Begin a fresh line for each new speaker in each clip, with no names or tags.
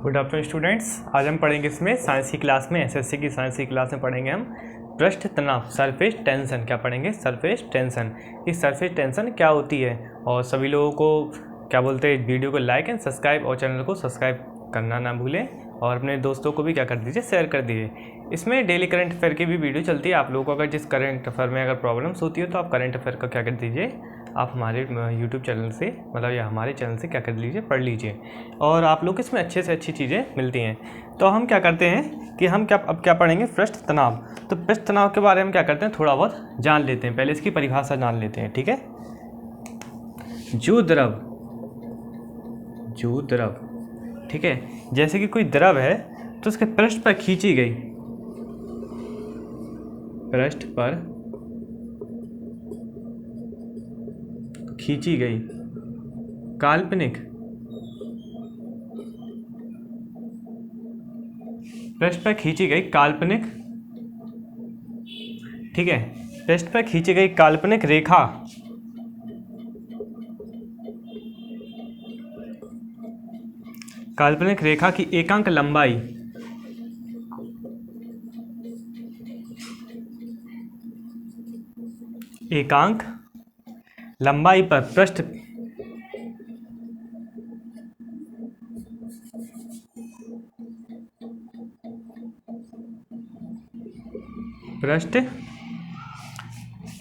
Good afternoon students. आज हम पढ़ेंगे इसमें साइंस की क्लास में, एसएससी की साइंस की क्लास में पढ़ेंगे हम पृष्ठ तनाव, सरफेस टेंशन। क्या पढ़ेंगे? Surface tension. ये सरफेस टेंशन क्या होती है, और सभी लोगों को क्या बोलते हैं, वीडियो को लाइक एंड सब्सक्राइब और चैनल को सब्सक्राइब करना ना भूलें, और अपने दोस्तों को भी क्या कर दीजिए, शेयर कर दीजिए। इसमें डेली करंट अफेयर की भी वीडियो चलती है। आप लोगों को अगर जिस करंट अफेयर में अगर प्रॉब्लम्स होती है तो आप करंट अफेयर का क्या कर दीजिए, आप हमारे यूट्यूब चैनल से, मतलब या हमारे चैनल से क्या कर लीजिए, पढ़ लीजिए, और आप लोग इसमें अच्छे से अच्छी चीज़ें मिलती हैं। तो हम क्या करते हैं कि हम अब क्या पढ़ेंगे, पृष्ठ तनाव। तो पृष्ठ तनाव के बारे में क्या करते हैं, थोड़ा बहुत जान लेते हैं। पहले इसकी परिभाषा जान लेते हैं, ठीक है। जो द्रव, ठीक है, जैसे कि कोई द्रव है तो उसके पृष्ठ पर खींची गई, पृष्ठ पर खींची गई काल्पनिक, पृष्ठ पर खींची गई काल्पनिक, ठीक है, पृष्ठ पर खींची गई काल्पनिक रेखा की एकांक लंबाई पर पृष्ठ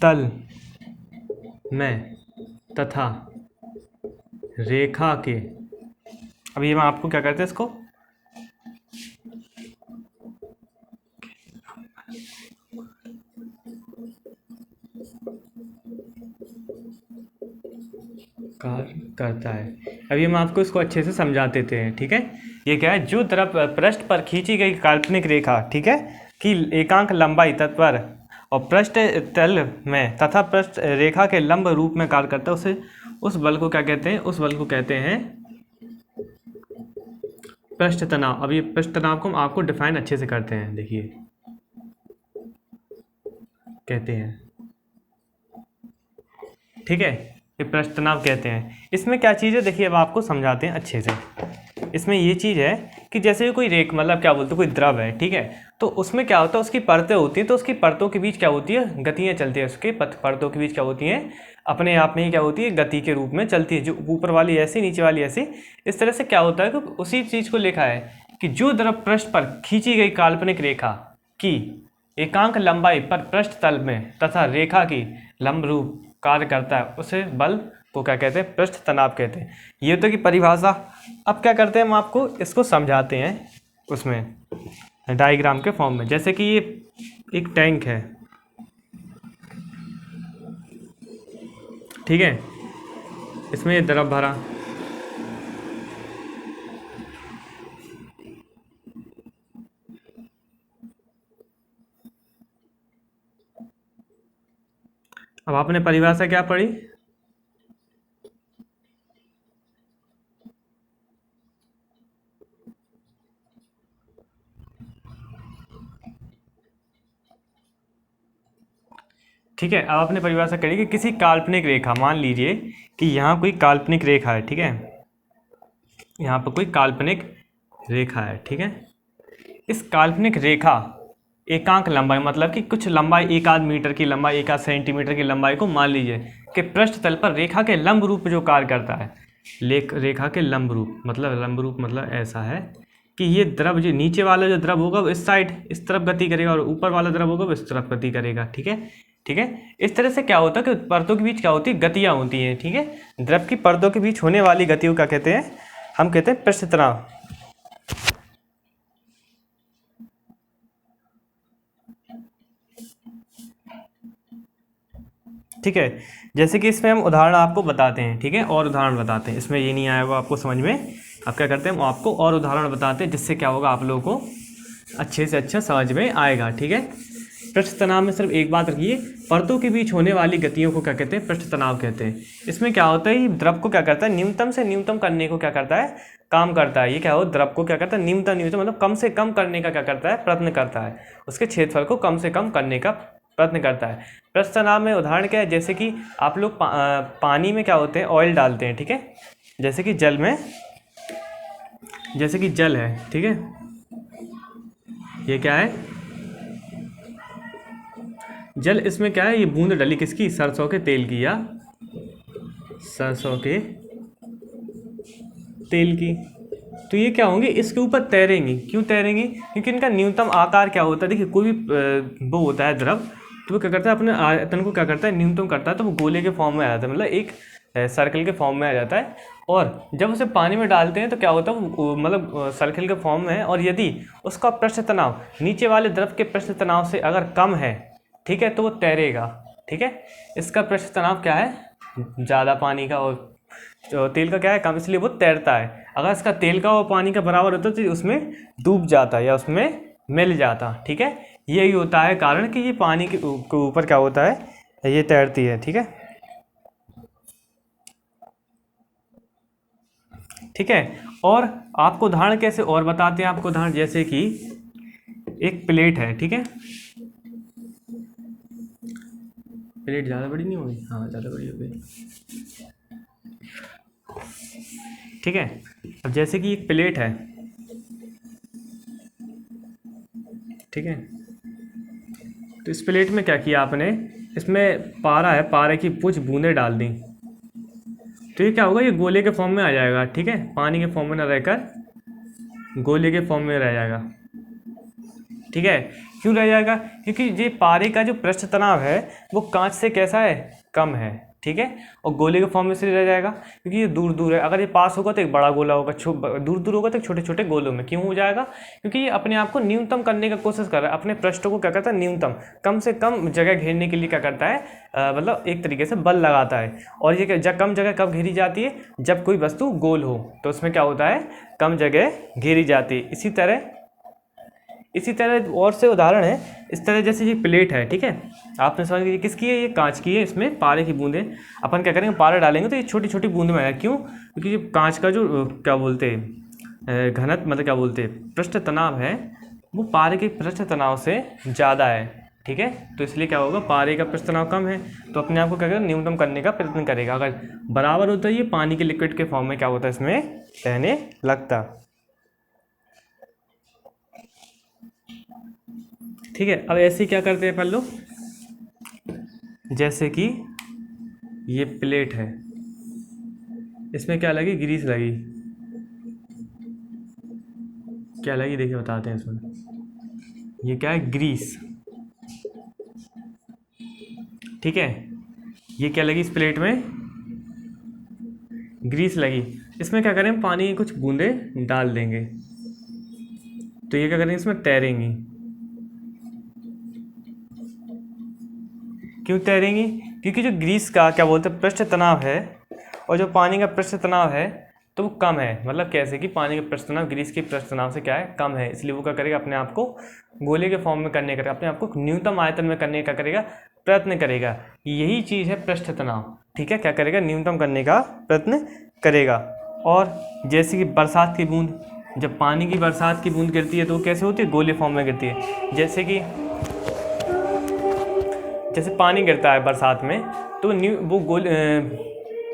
तल में तथा रेखा के, अब ये मैं आपको क्या करते हैं, इसको कार्य करता है। अब ये मैं आपको इसको अच्छे से समझा देते हैं, ठीक है। ये क्या है, जो द्रव पृष्ठ पर खींची गई काल्पनिक रेखा, ठीक है, कि एकांक लंबाई तत्पर और पृष्ठ तल में तथा पृष्ठ रेखा के लंब रूप में कार्य करता है, उसे उस बल को क्या कहते हैं, उस बल को कहते हैं पृष्ठ तनाव। अब ये पृष्ठ तनाव को हम आपको डिफाइन अच्छे से करते हैं, देखिए कहते हैं, ठीक है, ये पृष्ठ तनाव कहते हैं। इसमें क्या चीज़ है, देखिए अब आपको समझाते हैं अच्छे से। इसमें ये चीज़ है कि जैसे कोई रेख, मतलब क्या बोलते हैं, कोई द्रव है, ठीक है, तो उसमें क्या होता है, उसकी परतें होती हैं, तो उसकी परतों के बीच क्या होती है, गतियाँ चलती है। उसके परतों के बीच क्या होती हैं, अपने आप में ही क्या होती है, गति के रूप में चलती है, जो ऊपर वाली ऐसी, नीचे वाली ऐसी। इस तरह से क्या होता है कि उसी चीज़ को लिखा है कि जो द्रव पृष्ठ पर खींची गई काल्पनिक रेखा की एकांक लंबाई पर पृष्ठ तल में तथा रेखा की लंब रूप कार्य करता है, उसे बल को क्या कहते हैं, पृष्ठ तनाव कहते हैं। ये तो की परिभाषा। अब क्या करते हैं, हम आपको इसको समझाते हैं उसमें डायग्राम के फॉर्म में। जैसे कि ये एक टैंक है, ठीक है, इसमें ये द्रव भरा, अब आपने परिभाषा क्या पढ़ी, ठीक है। अब आपने परिभाषा करी कि किसी काल्पनिक रेखा, मान लीजिए कि यहाँ कोई काल्पनिक रेखा है, ठीक है, यहाँ पर कोई काल्पनिक रेखा है, ठीक है। इस काल्पनिक रेखा एकांक लंबाई, मतलब कि कुछ लंबाई, 1 मीटर की लंबाई, 1 सेंटीमीटर की लंबाई को मान लीजिए कि पृष्ठ तल पर रेखा के लंब रूप जो कार्य करता है, रेखा के लंब रूप मतलब ऐसा है कि ये द्रव, जो नीचे वाला जो द्रव होगा वो इस साइड, इस तरफ गति करेगा, और ऊपर वाला द्रव होगा वो इस तरफ गति करेगा, ठीक है, ठीक है। इस तरह से क्या होता है कि परतों के बीच क्या होती है, गतियाँ होती हैं, ठीक है। द्रव की परतों के बीच होने वाली गतियों का कहते हैं, हम कहते हैं पृष्ठ तनाव, ठीक है। जैसे कि इसमें हम उदाहरण आपको बताते हैं, ठीक है, और उदाहरण बताते हैं। इसमें ये नहीं आया वो आपको समझ में, अब क्या करते हैं, हम आपको और उदाहरण बताते हैं, जिससे क्या होगा, आप लोगों को अच्छे से अच्छा समझ में आएगा, ठीक है। पृष्ठ तनाव में सिर्फ एक बात रखिए, परतों के बीच होने वाली गतियों को क्या कहते हैं, पृष्ठ तनाव कहते हैं। इसमें क्या होता है, द्रव को क्या करता है, न्यूनतम से न्यूनतम करने को क्या करता है, काम करता है। ये क्या हो, द्रव को क्या करता है, न्यूनतम मतलब कम से कम करने का क्या करता है, प्रयत्न करता है, उसके क्षेत्रफल को कम से कम करने का प्रयत्न करता है। पृष्ठ तनाव में उदाहरण क्या है, जैसे कि आप लोग पानी में क्या होते हैं, ऑयल डालते हैं, ठीक है, जैसे कि जल में जैसे कि जल है, ठीक है, ये क्या है, जल। इसमें क्या है, ये बूंद डली किसकी, सरसों के तेल की, या सरसों के तेल की। तो ये क्या होंगे, इसके ऊपर तैरेंगी। क्यों तैरेंगी, क्योंकि इनका न्यूनतम आकार क्या होता है, देखिए कोई भी वो होता है द्रव, तो वो क्या करता है, अपने आयतन को क्या करता है, न्यूनतम करता है, तो वो गोले के फॉर्म में आ जाता है, मतलब एक सर्कल के फॉर्म में आ जाता है। और जब उसे पानी में डालते हैं तो क्या होता है, वो मतलब सर्कल के फॉर्म में है, और यदि उसका पृष्ठ तनाव नीचे वाले द्रव के पृष्ठ तनाव से अगर कम है, ठीक है, तो वो तैरेगा, ठीक है। इसका पृष्ठ तनाव क्या है, ज़्यादा, पानी का, और तेल का क्या है, कम, इसलिए वो तैरता है। अगर इसका तेल का और पानी का बराबर होता तो उसमें डूब जाता या उसमें मिल जाता, ठीक है। यही होता है कारण कि ये पानी के ऊपर क्या होता है, ये तैरती है, ठीक है, ठीक है। और आपको उदाहरण कैसे और बताते हैं, आपको उदाहरण जैसे कि एक प्लेट है, ठीक है, प्लेट ज़्यादा बड़ी नहीं होगी, हाँ ज़्यादा बड़ी हो गई, ठीक है। अब जैसे कि एक प्लेट है, ठीक है, तो इस प्लेट में क्या किया आपने, इसमें पारा है, पारे की कुछ बूंदें डाल दी, तो ये क्या होगा, ये गोले के फॉर्म में आ जाएगा, ठीक है, पानी के फॉर्म में ना रहकर गोले के फॉर्म में रह जाएगा, ठीक है। क्यों रह जाएगा, क्योंकि ये पारे का जो पृष्ठ तनाव है वो कांच से कैसा है, कम है, ठीक है, और गोले के फॉर्म में से रह जाएगा क्योंकि ये दूर दूर है। अगर ये पास होगा तो एक बड़ा गोला होगा, दूर दूर होगा तो छोटे छोटे गोलों में क्यों हो जाएगा, क्योंकि ये अपने आप को न्यूनतम करने का कोशिश कर रहा है, अपने पृष्ठ को क्या करता है, न्यूनतम, कम से कम जगह घेरने के लिए क्या करता है, मतलब एक तरीके से बल लगाता है। और ये जब कम जगह कब घेरी जाती है, जब कोई वस्तु गोल हो, तो उसमें क्या होता है, कम जगह घेरी जाती है। इसी तरह और से उदाहरण है, इस तरह जैसे ये प्लेट है, ठीक है, आपने समझ लिया किसकी है, ये कांच की है, इसमें पारे की बूंदें, अपन क्या करेंगे, पारा डालेंगे तो ये छोटी छोटी बूंद में आएगा। क्यों, क्योंकि ये कांच का जो क्या बोलते हैं, घनत्व, मतलब क्या बोलते हैं, पृष्ठ तनाव है, वो पारे के पृष्ठ तनाव से ज़्यादा है, ठीक है। तो इसलिए क्या होगा, पारे का पृष्ठ तनाव कम है, तो अपने आप को क्या करेगा, न्यूनतम करने का प्रयत्न करेगा। अगर बराबर होता है, ये पानी के लिक्विड के फॉर्म में क्या होता है, इसमें रहने लगता, ठीक है। अब ऐसे ही क्या करते हैं पल्लू, जैसे कि ये प्लेट है, इसमें क्या लगी, ग्रीस लगी, क्या लगी, देखिए बताते हैं इसमें, ये क्या है, ग्रीस, ठीक है, ये क्या लगी, इस प्लेट में ग्रीस लगी। इसमें क्या करें, पानी की कुछ बूंदें डाल देंगे, तो ये क्या करेंगे, इसमें तैरेंगी। क्यों तैरेंगी, क्योंकि जो ग्रीस का क्या बोलते हैं पृष्ठ तनाव है, और जो पानी का पृष्ठ तनाव है तो वो कम है। मतलब कैसे कि पानी का पृष्ठ तनाव ग्रीस के पृष्ठ तनाव से क्या है, कम है, इसलिए वो क्या करेगा, अपने आप को गोले के फॉर्म में करने का, अपने आप को न्यूनतम आयतन में करने का करेगा, प्रयत्न करेगा। यही चीज़ है पृष्ठ तनाव, ठीक है, क्या करेगा, न्यूनतम करने का प्रयत्न करेगा। और जैसे कि बरसात की बूंद, जब पानी की बरसात की बूंद गिरती है तो वो कैसे होती है, गोले फॉर्म में गिरती है। जैसे पानी गिरता है बरसात में तो वो गोल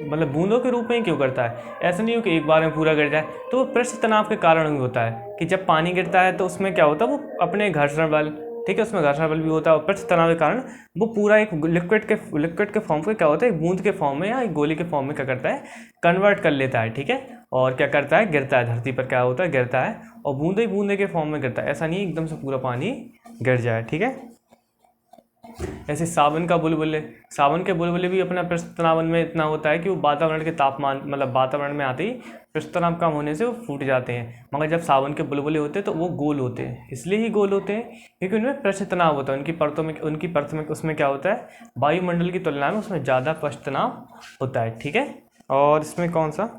मतलब बूंदों के रूप में ही क्यों करता है, ऐसा नहीं हो कि एक बार में पूरा गिर जाए, तो वो पृष्ठ तनाव के कारण ही होता है कि जब पानी गिरता है तो उसमें क्या होता है, वो अपने घर्षण बल, ठीक है, उसमें घर्षण बल भी होता है, और पृष्ठ तनाव के कारण वो पूरा एक लिक्विड के फॉर्म में क्या होता है, एक बूंद के फॉर्म में या एक गोली के फॉर्म में क्या करता है, कन्वर्ट कर लेता है, ठीक है, और क्या करता है, गिरता है, धरती पर क्या होता है, गिरता है, और बूंदे बूंदे के फॉर्म में गिरता है, ऐसा नहीं एकदम से पूरा पानी गिर जाए, ठीक है। ऐसे सावन के बुलबुले भी अपना पृष्ठ तनाव में इतना होता है कि वो वातावरण के तापमान, मतलब वातावरण में आते ही पृष्ठ तनाव कम होने से वो फूट जाते हैं। मगर जब सावन के बुलबुले होते हैं तो वो गोल होते हैं, इसलिए ही गोल होते हैं क्योंकि उनमें पृष्ठ तनाव होता है, उनकी परत में उसमें क्या होता है, वायुमंडल की तुलना में उसमें ज़्यादा पृष्ठ तनाव होता है, ठीक है। और इसमें कौन सा,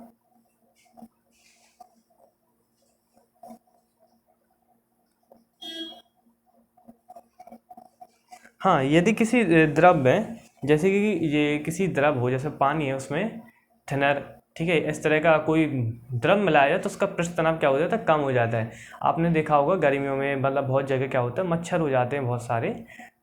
हाँ, यदि किसी द्रव में, जैसे कि ये किसी द्रव हो, जैसे पानी है, उसमें थिनर ठीक है, इस तरह का कोई द्रव मिलाया तो उसका पृष्ठ तनाव क्या हो जाता है, कम हो जाता है। आपने देखा होगा गर्मियों में मतलब बहुत जगह क्या होता है, मच्छर हो जाते हैं बहुत सारे,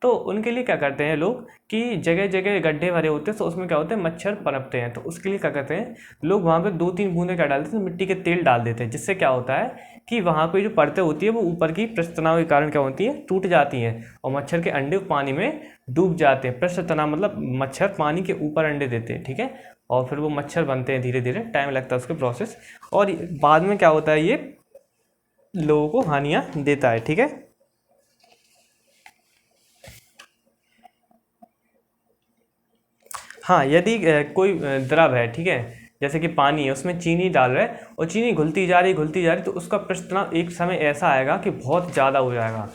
तो उनके लिए क्या करते हैं लोग कि जगह जगह गड्ढे भरे होते हैं, तो उसमें क्या होते हैं, मच्छर पनपते हैं, तो उसके लिए क्या करते हैं लोग वहाँ पे 2-3 बूंदे क्या डालते हैं, मिट्टी के तेल डाल देते हैं, जिससे क्या होता है कि वहाँ पे जो परतें होती है वो ऊपर की पृष्ठ तनाव के कारण क्या होती है, टूट जाती हैं और मच्छर के अंडे पानी में डूब जाते हैं। पृष्ठ तनाव मतलब मच्छर पानी के ऊपर अंडे देते हैं, ठीक है, और फिर वो मच्छर बनते हैं, धीरे धीरे टाइम लगता है उसके प्रोसेस, और बाद में क्या होता है ये लोगों को हानियाँ देता है, ठीक है। हाँ, यदि कोई द्रव है, ठीक है, जैसे कि पानी है, उसमें चीनी डाल रहे हैं और चीनी घुलती जा रही, तो उसका पृष्ठ तनाव एक समय ऐसा आएगा कि बहुत ज़्यादा हो जाएगा,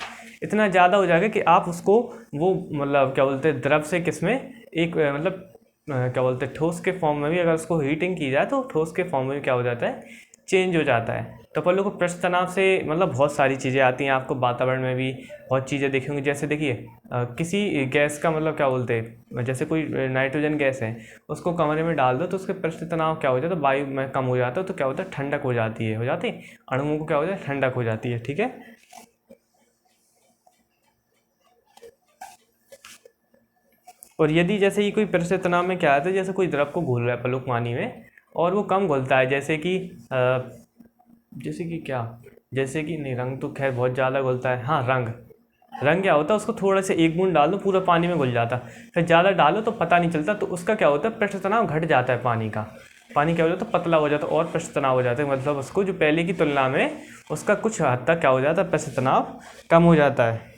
इतना ज़्यादा हो जाएगा कि आप उसको वो मतलब क्या बोलते हैं द्रव से किसमें एक मतलब क्या बोलते हैं ठोस के फॉर्म में भी अगर उसको हीटिंग की जाए तो ठोस के फॉर्म में भी क्या हो जाता है, चेंज हो जाता है। तो अपन लोग को पृष्ठ तनाव से मतलब बहुत सारी चीज़ें आती हैं, आपको वातावरण में भी बहुत चीज़ें देखी होंगी, जैसे देखिए किसी गैस का मतलब क्या बोलते हैं, जैसे कोई नाइट्रोजन गैस है, उसको कमरे में डाल दो तो उसके पृष्ठ तनाव क्या हो जाता है, वायु में कम हो जाता है, तो क्या होता है ठंडक हो जाती है, अणुओं को क्या हो जाता है, ठंडक हो जाती है, ठीक है। और यदि जैसे ये कोई पृष्ठ तनाव में क्या आता है, जैसे कोई द्रव को घोल रहा है पलुक पानी में और वो कम घुलता है, जैसे कि क्या, जैसे कि नहीं, रंग तो खैर बहुत ज़्यादा घुलता है, हाँ रंग, रंग क्या होता है, उसको थोड़ा से एक बूंद डाल दो पूरा पानी में घुल जाता, फिर ज़्यादा डालो तो पता नहीं चलता, तो उसका क्या होता है पृष्ठ तनाव घट जाता है, पानी का, पानी क्या हो जाता है पतला हो जाता है और पृष्ठ तनाव हो जाता है, मतलब उसको जो पहले की तुलना में उसका कुछ हद तक क्या हो जाता है, पृष्ठ तनाव कम हो जाता है।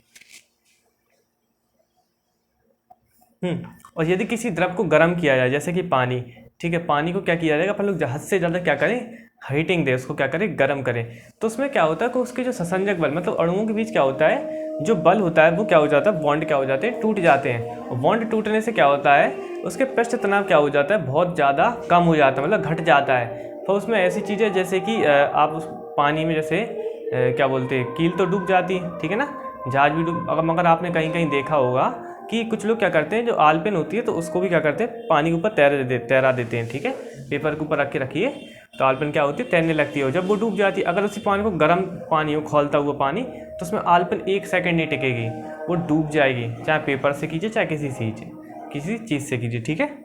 और यदि किसी द्रव को गर्म किया जाए जैसे कि पानी, ठीक है, पानी को क्या किया जाएगा, अपन लोग हद से ज़्यादा क्या करें, हीटिंग दे, उसको क्या करें, गर्म करें, तो उसमें क्या होता है कि उसके जो ससंजक बल मतलब अणुओं के बीच क्या होता है, जो बल होता है वो क्या हो जाता है, बॉन्ड क्या हो जाते हैं, टूट जाते हैं, और बॉन्ड टूटने से क्या होता है, उसके पृष्ठ तनाव क्या हो जाता है, बहुत ज़्यादा कम हो जाता है, मतलब घट जाता है। तो उसमें ऐसी चीज़ें जैसे कि आप उस पानी में जैसे क्या बोलते हैं, कील तो डूब जाती है, ठीक है ना, जहाज भी डूब, मगर आपने कहीं कहीं देखा होगा कि कुछ लोग क्या करते हैं, जो आलपिन होती है तो उसको भी क्या करते हैं, पानी के ऊपर तैरा देते हैं, ठीक है, पेपर के ऊपर रख के रखिए, तो आलपिन क्या होती है, तैरने लगती है, और जब वो डूब जाती है, अगर उसी पानी को गर्म पानी हो, खौलता हुआ पानी, तो उसमें आलपिन 1 सेकंड नहीं टिकेगी, वो डूब जाएगी, चाहे पेपर से कीजिए चाहे किसी चीज़ से कीजिए, ठीक है।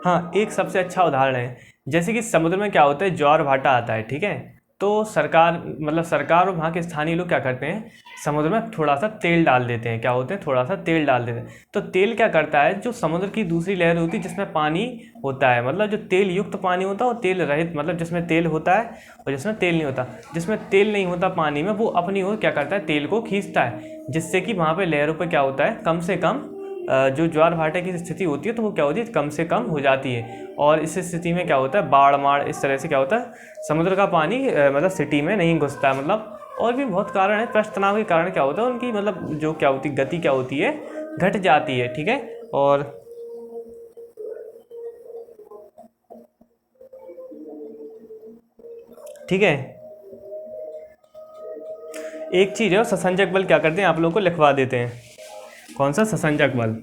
हाँ, एक सबसे अच्छा उदाहरण है, जैसे कि समुद्र में क्या होता है, ज्वार भाटा आता है, ठीक है, तो सरकार और वहाँ के स्थानीय लोग क्या करते हैं, समुद्र में थोड़ा सा तेल डाल देते हैं, क्या होते हैं, थोड़ा सा तेल डाल देते हैं, तो तेल क्या करता है, जो समुद्र की दूसरी लहर होती है जिसमें पानी होता है, मतलब जो तेल युक्त पानी होता है और तेल रहित, मतलब जिसमें तेल होता है और जिसमें तेल नहीं होता, जिसमें तेल नहीं होता पानी में, वो अपनी ओर क्या करता है, तेल को खींचता है, जिससे कि वहाँ पर लहरों पर क्या होता है, कम से कम जो ज्वार भाटे की स्थिति होती है तो वो क्या होती है, कम से कम हो जाती है, और इस स्थिति में क्या होता है, बाढ़ माड़ इस तरह से क्या होता है, समुद्र का पानी मतलब सिटी में नहीं घुसता है, मतलब और भी बहुत कारण है, पृष्ठ तनाव के कारण क्या होता है, उनकी मतलब जो क्या होती है, गति क्या होती है, घट जाती है, ठीक है। और ठीक है, एक चीज़ है, ससंजक बल क्या करते हैं, आप लोगों को लिखवा देते हैं, कौन सा, ससंजक बल,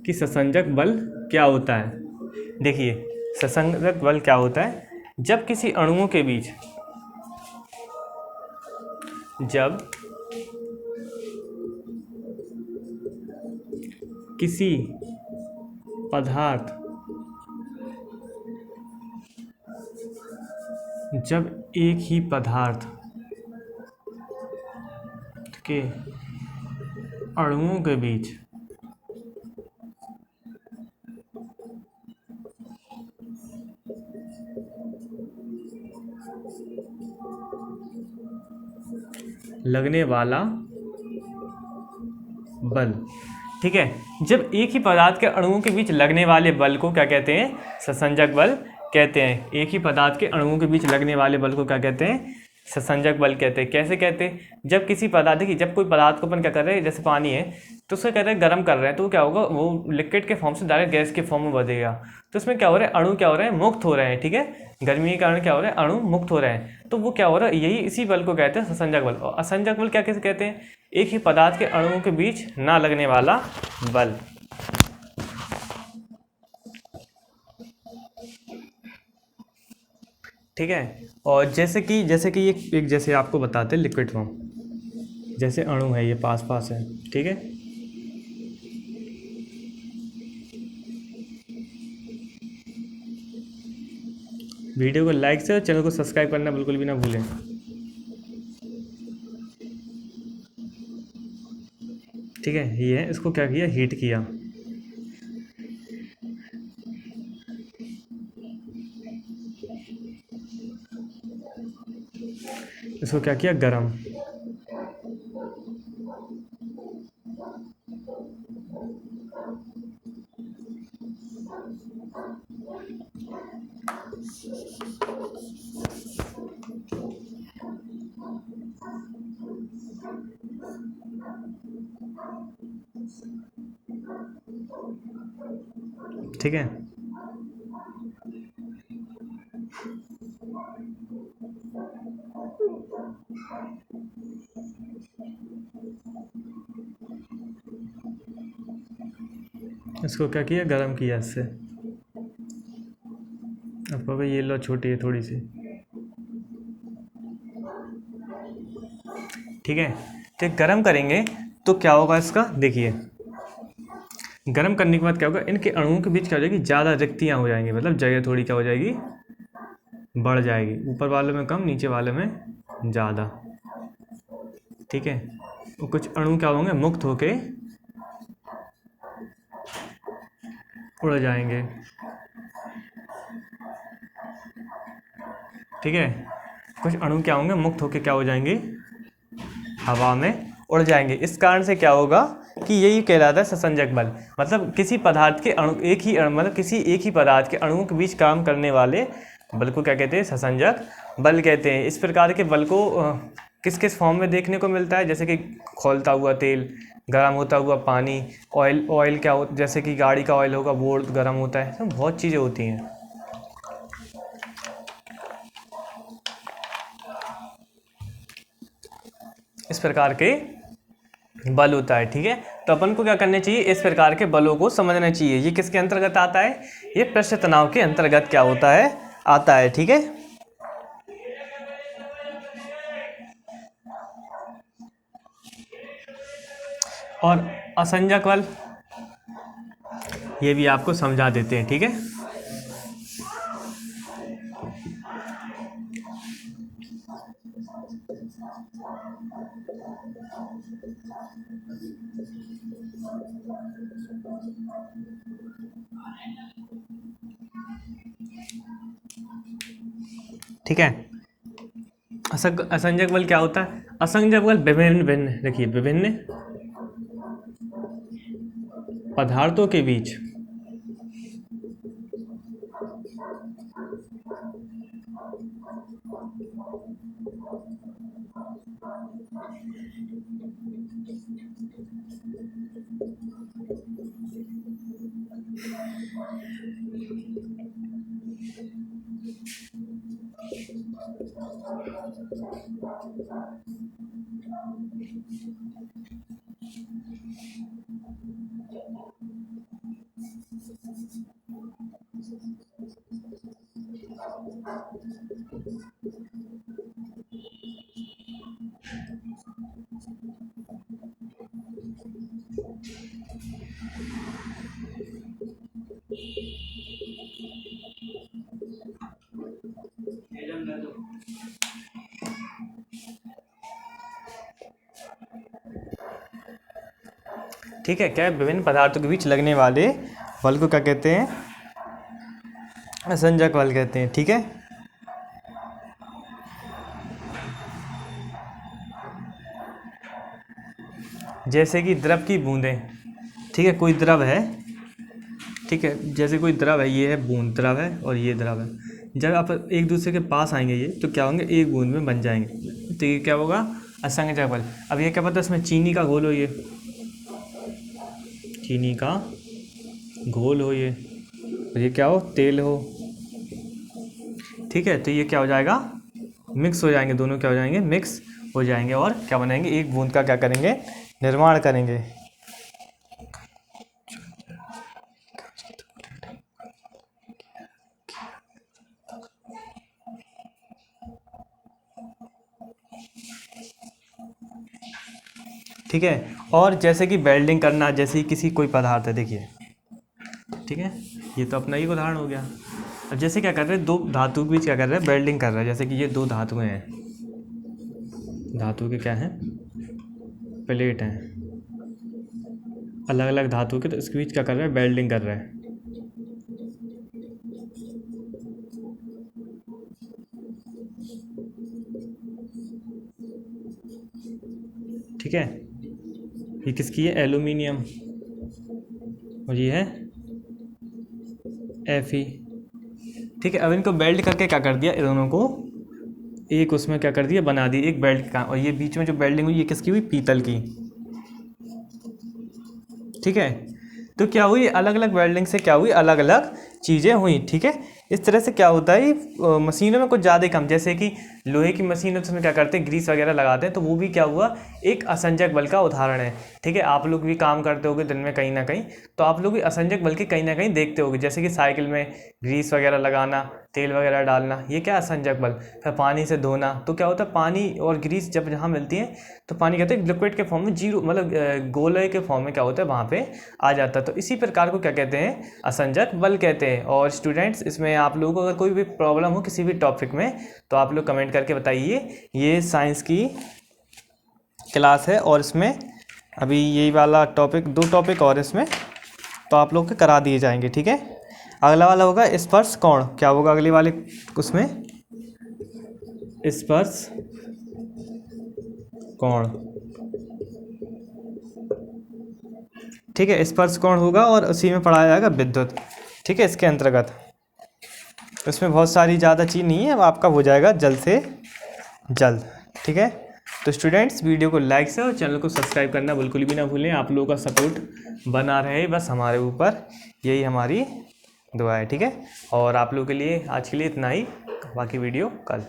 कि ससंजक बल क्या होता है। देखिए, ससंजक बल क्या होता है, जब किसी अणुओं के बीच, जब किसी पदार्थ, जब एक ही पदार्थ के अणुओं के बीच लगने वाला बल, ठीक है, जब एक ही पदार्थ के अणुओं के बीच लगने वाले बल को क्या कहते हैं, ससंजक बल कहते हैं, एक ही पदार्थ के अणुओं के बीच लगने वाले बल को क्या कहते हैं, ससंजक बल कहते हैं। कैसे कहते हैं? जब किसी पदार्थ की, जब कोई पदार्थ को अपन क्या कर रहे हैं, जैसे पानी है तो उसे कह रहे हैं गर्म कर रहे हैं, तो क्या होगा, वो लिक्विड के फॉर्म से डायरेक्ट गैस के फॉर्म में बदलेगा। तो इसमें क्या हो रहा है, अणु क्या हो रहे हैं, मुक्त हो रहे हैं। ठीक है, गर्मी के कारण क्या हो रहा है, अणु मुक्त हो रहे हैं। तो वो क्या हो रहा है, यही इसी बल को कहते हैं ससंजक बल। और असंजक बल क्या कैसे कहते हैं? एक ही पदार्थ के अणुओं के बीच ना लगने वाला बल। ठीक है, और जैसे कि एक जैसे आपको बताते हैं लिक्विड फॉर्म, जैसे अणु है ये पास पास है। ठीक है, वीडियो को लाइक से और चैनल को सब्सक्राइब करना बिल्कुल भी ना भूलें। ठीक है, ये है, इसको क्या किया, हीट किया। इसको क्या किया, गरम। ठीक है, इसको क्या किया, गरम किया इससे। अब कहोगे ये लो छोटी है थोड़ी सी। ठीक है, तो गरम करेंगे तो क्या होगा इसका, देखिए गरम करने के बाद क्या होगा, इनके अणुओं के बीच क्या हो जाएगी, ज़्यादा रिक्तियाँ हो जाएंगी, मतलब जगह थोड़ी क्या हो जाएगी, बढ़ जाएगी। ऊपर वाले में कम, नीचे वाले में ज़्यादा। ठीक है, और कुछ अणु क्या होंगे, मुक्त होके उड़ जाएंगे। ठीक है, कुछ अणु क्या होंगे, मुक्त होके क्या हो जाएंगे, हवा में उड़ जाएंगे। इस कारण से क्या होगा कि यही कहलाता है ससंजक बल। मतलब किसी पदार्थ के अणु, एक ही मतलब किसी एक ही पदार्थ के अणुओं के बीच काम करने वाले बल को क्या कहते हैं, ससंजक बल कहते हैं। इस प्रकार के बल को किस किस फॉर्म में देखने को मिलता है, जैसे कि खौलता हुआ तेल, गर्म होता हुआ पानी, ऑयल क्या हो, जैसे कि गाड़ी का ऑयल होगा वो गर्म होता है, सब बहुत चीज़ें होती हैं। इस प्रकार के बल होता है। ठीक है, तो अपन को क्या करना चाहिए, इस प्रकार के बलों को समझना चाहिए। ये किसके अंतर्गत आता है, ये पृष्ठ तनाव के अंतर्गत क्या होता है, आता है। ठीक है, और असंजक बल ये भी आपको समझा देते हैं। ठीक है, ठीक है, असंजक बल क्या होता है, असंजक बल विभिन्न भिन्न, देखिए विभिन्न पदार्थों के बीच ठीक है, क्या विभिन्न पदार्थों के बीच लगने वाले बल को क्या कहते हैं, असंजक बल कहते हैं। ठीक है, जैसे कि द्रव की बूंदें। ठीक है, कोई द्रव है, ठीक है, जैसे कोई द्रव है, ये है बूंद द्रव है और ये द्रव है। जब आप एक दूसरे के पास आएंगे ये तो क्या होंगे, एक बूंद में बन जाएंगे। तो ये क्या होगा, असंयोजक बल। अब ये क्या पता है, इसमें चीनी का घोल हो, ये चीनी का घोल हो ये, और ये क्या हो, तेल हो, ठीक है। तो ये क्या हो जाएगा, मिक्स हो जाएंगे, दोनों क्या हो जाएंगे, मिक्स हो जाएंगे और क्या बनाएंगे, एक बूंद का क्या करेंगे, निर्माण करेंगे। ठीक है। और जैसे कि वेल्डिंग करना, जैसे कि किसी कोई पदार्थ है, देखिए, ठीक है, ये तो अपना ही उदाहरण हो गया। अब जैसे क्या कर रहे हैं, दो धातु के बीच क्या कर रहे हैं, वेल्डिंग कर रहे हैं। जैसे कि ये दो धातुएं हैं, धातु के क्या हैं, प्लेट हैं, अलग अलग धातु के, तो इसके बीच क्या कर रहे हैं, वेल्डिंग कर रहे हैं। ठीक है, ये किसकी है, एल्यूमिनियम, और ये है Fe। ठीक है। अब इनको बेल्ट करके क्या कर दिया, इन दोनों को एक उसमें क्या कर दिया, बना दी एक बेल्ट का। और ये बीच में जो बेल्डिंग हुई, ये किसकी हुई, पीतल की। ठीक है। तो क्या हुई, अलग अलग वेल्डिंग से क्या हुई, अलग अलग चीज़ें हुई। ठीक है। इस तरह से क्या होता है, मशीनों में कुछ ज़्यादा कम, जैसे कि लोहे की मशीन है, उसमें क्या करते हैं, ग्रीस वगैरह लगाते हैं, तो वो भी क्या हुआ, एक असंजक बल का उदाहरण है। ठीक है। आप लोग भी काम करते होगे दिन में कहीं ना कहीं, तो आप लोग भी असंजक बल के कहीं ना कहीं देखते होगे, जैसे कि साइकिल में ग्रीस वगैरह लगाना, तेल वगैरह डालना, ये क्या असंजक बल। फिर पानी से धोना, तो क्या होता है, पानी और ग्रीस जब जहाँ मिलती हैं तो पानी कहते हैं लिक्विड के फॉर्म में, जीरो मतलब गोले के फॉर्म में क्या होता है, वहाँ पे आ जाता है। तो इसी प्रकार को क्या कहते हैं, असंजक बल कहते हैं। और स्टूडेंट्स, इसमें आप लोगों को अगर कोई भी प्रॉब्लम हो किसी भी टॉपिक में, तो आप लोग कमेंट करके बताइए। ये साइंस की क्लास है और इसमें अभी यही वाला टॉपिक, दो टॉपिक और इसमें तो आप लोग के करा दिए जाएंगे। ठीक है। अगला वाला होगा स्पर्श कोण। क्या होगा अगले वाले उसमें, स्पर्श कोण। ठीक है, स्पर्श कोण होगा और उसी में पढ़ाया जाएगा विद्युत। ठीक है, इसके अंतर्गत इसमें बहुत सारी ज़्यादा चीज़ नहीं है, अब आपका हो जाएगा जल्द से जल्द। ठीक है। तो स्टूडेंट्स, वीडियो को लाइक से और चैनल को सब्सक्राइब करना बिल्कुल भी ना भूलें। आप लोगों का सपोर्ट बना रहे बस हमारे ऊपर, यही हमारी दुआ है। ठीक है। और आप लोगों के लिए आज के लिए इतना ही, बाकी वीडियो कल।